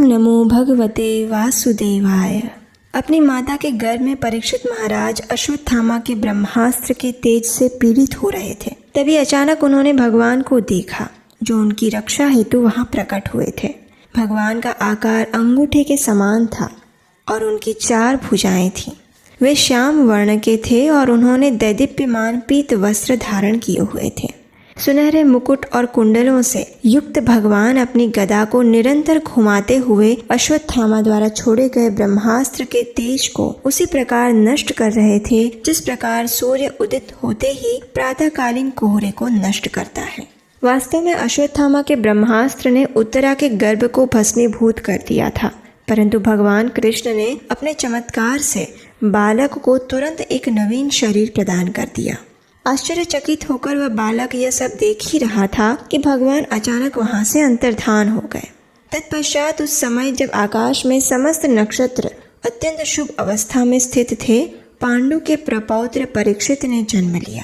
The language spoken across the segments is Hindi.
नमो भगवते वासुदेवाय। अपनी माता के गर्भ में परीक्षित महाराज अश्वत्थामा के ब्रह्मास्त्र के तेज से पीड़ित हो रहे थे। तभी अचानक उन्होंने भगवान को देखा जो उनकी रक्षा हेतु वहां प्रकट हुए थे। भगवान का आकार अंगूठे के समान था और उनकी 4 भुजाएं थीं। वे श्याम वर्ण के थे और उन्होंने दैदीप्यमान पीत वस्त्र धारण किए हुए थे। सुनहरे मुकुट और कुंडलों से युक्त भगवान अपनी गदा को निरंतर घुमाते हुए अश्वत्थामा द्वारा छोड़े गए ब्रह्मास्त्र के तेज को उसी प्रकार नष्ट कर रहे थे जिस प्रकार सूर्य उदित होते ही प्रातःकालीन कोहरे को नष्ट करता है। वास्तव में अश्वत्थामा के ब्रह्मास्त्र ने उत्तरा के गर्भ को भस्मीभूत कर दिया था, परंतु भगवान कृष्ण ने अपने चमत्कार से बालक को तुरंत एक नवीन शरीर प्रदान कर दिया। आश्चर्यचकित होकर वह बालक यह सब देख ही रहा था कि भगवान अचानक वहां से अंतर्धान हो गए। तत्पश्चात उस समय जब आकाश में समस्त नक्षत्र अत्यंत शुभ अवस्था में स्थित थे, पांडु के प्रपौत्र परीक्षित ने जन्म लिया।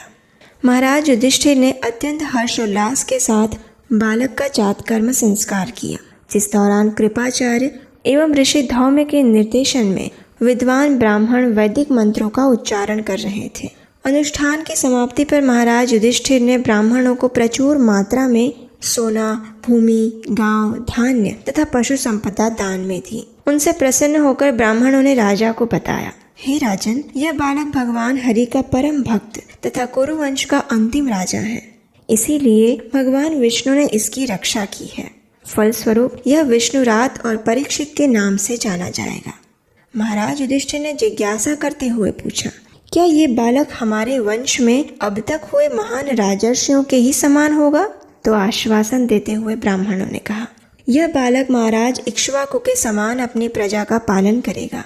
महाराज युधिष्ठिर ने अत्यंत हर्षोल्लास के साथ बालक का जातकर्म संस्कार किया, जिस दौरान कृपाचार्य एवं ऋषि धौम्य के निर्देशन में विद्वान ब्राह्मण वैदिक मंत्रों का उच्चारण कर रहे थे। अनुष्ठान की समाप्ति पर महाराज युधिष्ठिर ने ब्राह्मणों को प्रचुर मात्रा में सोना, भूमि, गांव, धान्य तथा पशु संपदा दान में दी। उनसे प्रसन्न होकर ब्राह्मणों ने राजा को बताया, हे राजन, यह बालक भगवान हरि का परम भक्त तथा कुरुवंश का अंतिम राजा है। इसीलिए भगवान विष्णु ने इसकी रक्षा की है। फलस्वरूप यह विष्णुरात और परीक्षित के नाम से जाना जाएगा। महाराज युधिष्ठिर ने जिज्ञासा करते हुए पूछा, क्या ये बालक हमारे वंश में अब तक हुए महान राजर्षियों के ही समान होगा? तो आश्वासन देते हुए ब्राह्मणों ने कहा, यह बालक महाराज इक्ष्वाकु के समान अपनी प्रजा का पालन करेगा,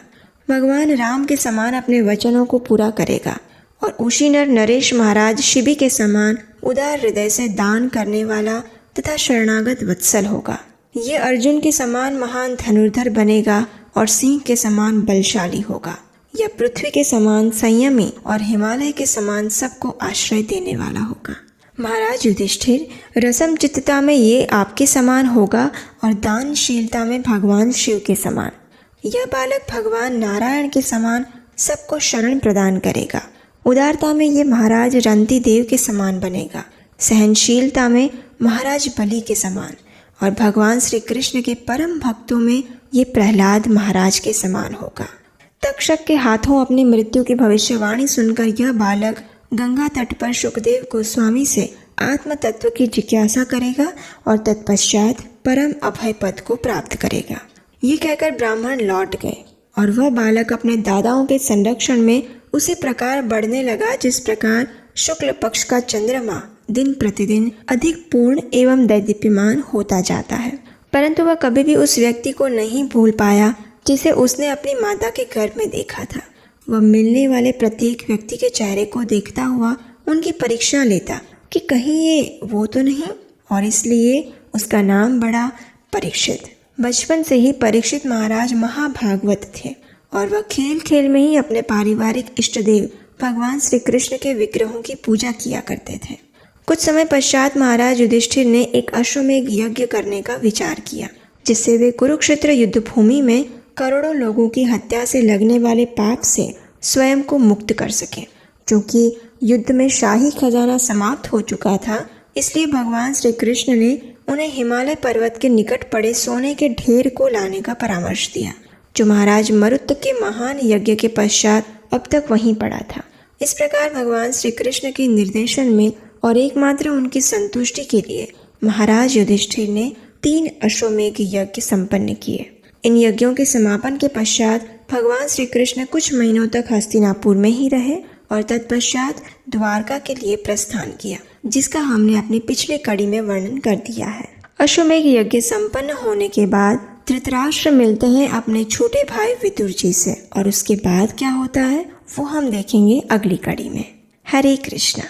भगवान राम के समान अपने वचनों को पूरा करेगा और उशीनर नरेश महाराज शिबी के समान उदार हृदय से दान करने वाला तथा शरणागत वत्सल होगा। ये अर्जुन के समान महान धनुर्धर बनेगा और सिंह के समान बलशाली होगा। यह पृथ्वी के समान संयमी और हिमालय के समान सबको आश्रय देने वाला होगा। महाराज युधिष्ठिर, रसम चित्तता में ये आपके समान होगा और दानशीलता में भगवान शिव के समान। यह बालक भगवान नारायण के समान सबको शरण प्रदान करेगा। उदारता में ये महाराज रंती देव के समान बनेगा, सहनशीलता में महाराज बलि के समान और भगवान श्री कृष्ण के परम भक्तों में ये प्रहलाद महाराज के समान होगा। तक्षक के हाथों अपनी मृत्यु की भविष्यवाणी सुनकर यह बालक गंगा तट पर सुखदेव गोस्वामी से आत्म तत्व की जिज्ञासा करेगा और तत्पश्चात परम अभय पद को प्राप्त करेगा। ये कहकर ब्राह्मण लौट गए और वह बालक अपने दादाओं के संरक्षण में उसी प्रकार बढ़ने लगा जिस प्रकार शुक्ल पक्ष का चंद्रमा दिन प्रतिदिन अधिक पूर्ण एवं दैदीप्यमान होता जाता है। परंतु वह कभी भी उस व्यक्ति को नहीं भूल पाया जिसे उसने अपनी माता के गर्भ में देखा था। वह मिलने वाले प्रत्येक व्यक्ति के चेहरे को देखता हुआ उनकी परीक्षा लेता कि कहीं ये वो तो नहीं, और इसलिए उसका नाम बड़ा परीक्षित। बचपन से ही परीक्षित महाराज महाभागवत थे और वह खेल खेल में ही अपने पारिवारिक इष्टदेव भगवान श्री कृष्ण के विग्रहों की पूजा किया करते थे। कुछ समय पश्चात महाराज युधिष्ठिर ने एक अश्वमेघ यज्ञ करने का विचार किया, जिससे वे कुरुक्षेत्र युद्ध भूमि में करोड़ों लोगों की हत्या से लगने वाले पाप से स्वयं को मुक्त कर सकें। क्योंकि युद्ध में शाही खजाना समाप्त हो चुका था, इसलिए भगवान श्री कृष्ण ने उन्हें हिमालय पर्वत के निकट पड़े सोने के ढेर को लाने का परामर्श दिया, जो महाराज मरुत के महान यज्ञ के पश्चात अब तक वहीं पड़ा था। इस प्रकार भगवान श्री कृष्ण के निर्देशन में और एकमात्र उनकी संतुष्टि के लिए महाराज युधिष्ठिर ने 3 अश्वमेघ यज्ञ संपन्न किए। इन यज्ञों के समापन के पश्चात भगवान श्री कृष्ण कुछ महीनों तक हस्तिनापुर में ही रहे और तत्पश्चात द्वारका के लिए प्रस्थान किया, जिसका हमने अपनी पिछली कड़ी में वर्णन कर दिया है। अश्वमेघ यज्ञ संपन्न होने के बाद धृतराष्ट्र मिलते हैं अपने छोटे भाई विदुर जी से, और उसके बाद क्या होता है वो हम देखेंगे अगली कड़ी में। हरे कृष्णा।